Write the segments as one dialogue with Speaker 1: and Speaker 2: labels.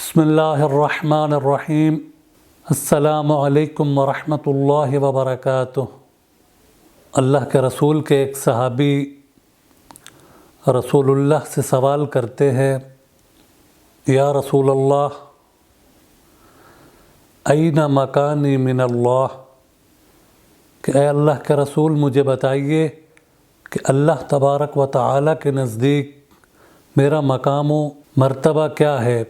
Speaker 1: بسم اللہ الرحمن الرحیم۔ السلام علیکم ورحمۃ اللہ وبرکاتہ۔ اللہ کے رسول کے ایک صحابی رسول اللہ سے سوال کرتے ہیں، یا رسول اللہ این مکانی من اللہ، کہ اے اللہ کے رسول مجھے بتائیے کہ اللہ تبارک و تعالیٰ کے نزدیک میرا مقام و مرتبہ کیا ہے،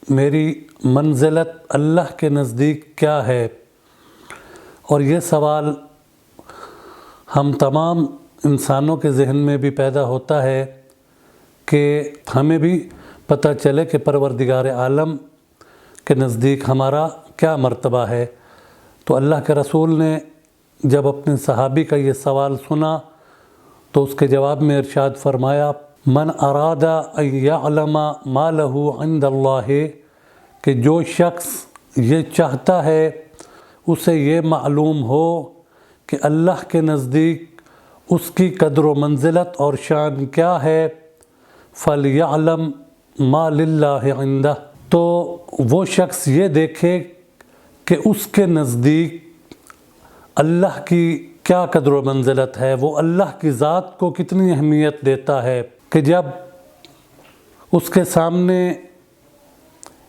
Speaker 1: میری منزلت اللہ کے نزدیک کیا ہے۔ اور یہ سوال ہم تمام انسانوں کے ذہن میں بھی پیدا ہوتا ہے کہ ہمیں بھی پتہ چلے کہ پروردگار عالم کے نزدیک ہمارا کیا مرتبہ ہے۔ تو اللہ کے رسول نے جب اپنے صحابی کا یہ سوال سنا تو اس کے جواب میں ارشاد فرمایا، من اراد ان یعلم ما لہ عند اللہ، کہ جو شخص یہ چاہتا ہے اسے یہ معلوم ہو کہ اللہ کے نزدیک اس کی قدر و منزلت اور شان کیا ہے، فلیعلم ما للہ عندہ، تو وہ شخص یہ دیکھے کہ اس کے نزدیک اللہ کی کیا قدر و منزلت ہے، وہ اللہ کی ذات کو کتنی اہمیت دیتا ہے کہ جب اس کے سامنے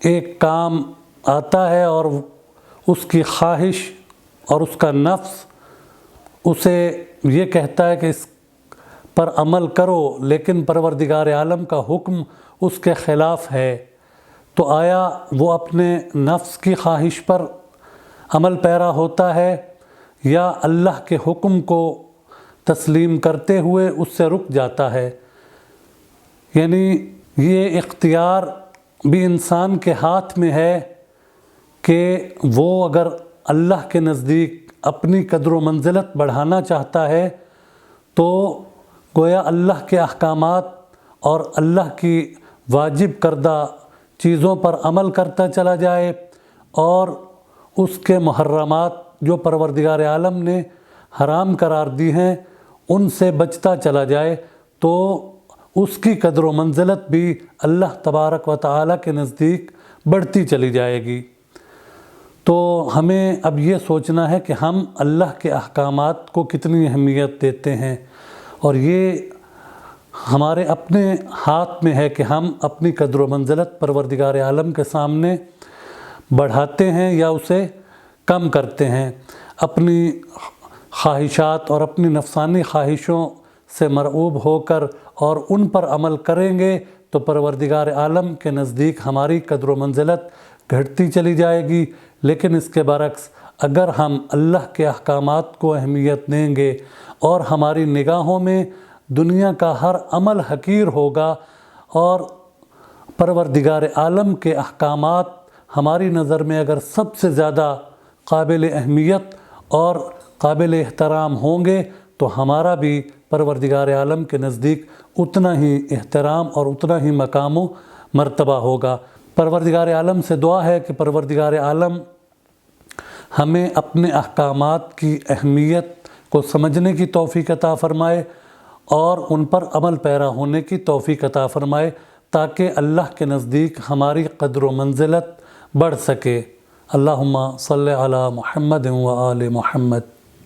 Speaker 1: ایک کام آتا ہے اور اس کی خواہش اور اس کا نفس اسے یہ کہتا ہے کہ اس پر عمل کرو، لیکن پروردگار عالم کا حکم اس کے خلاف ہے، تو آیا وہ اپنے نفس کی خواہش پر عمل پیرا ہوتا ہے یا اللہ کے حکم کو تسلیم کرتے ہوئے اس سے رک جاتا ہے؟ یعنی یہ اختیار بھی انسان کے ہاتھ میں ہے کہ وہ اگر اللہ کے نزدیک اپنی قدر و منزلت بڑھانا چاہتا ہے تو گویا اللہ کے احکامات اور اللہ کی واجب کردہ چیزوں پر عمل کرتا چلا جائے اور اس کے محرمات جو پروردگار عالم نے حرام قرار دی ہیں ان سے بچتا چلا جائے، تو اس کی قدر و منزلت بھی اللہ تبارک و تعالیٰ کے نزدیک بڑھتی چلی جائے گی۔ تو ہمیں اب یہ سوچنا ہے کہ ہم اللہ کے احکامات کو کتنی اہمیت دیتے ہیں، اور یہ ہمارے اپنے ہاتھ میں ہے کہ ہم اپنی قدر و منزلت پروردگار عالم کے سامنے بڑھاتے ہیں یا اسے کم کرتے ہیں۔ اپنی خواہشات اور اپنی نفسانی خواہشوں سے مرعوب ہو کر اور ان پر عمل کریں گے تو پروردگار عالم کے نزدیک ہماری قدر و منزلت گھٹتی چلی جائے گی، لیکن اس کے برعکس اگر ہم اللہ کے احکامات کو اہمیت دیں گے اور ہماری نگاہوں میں دنیا کا ہر عمل حقیر ہوگا اور پروردگار عالم کے احکامات ہماری نظر میں اگر سب سے زیادہ قابل اہمیت اور قابل احترام ہوں گے تو ہمارا بھی پروردگار عالم کے نزدیک اتنا ہی احترام اور اتنا ہی مقام و مرتبہ ہوگا۔ پروردگار عالم سے دعا ہے کہ پروردگار عالم ہمیں اپنے احکامات کی اہمیت کو سمجھنے کی توفیق عطا فرمائے اور ان پر عمل پیرا ہونے کی توفیق عطا فرمائے تاکہ اللہ کے نزدیک ہماری قدر و منزلت بڑھ سکے۔ اللہم صلی علی محمد و آل محمد۔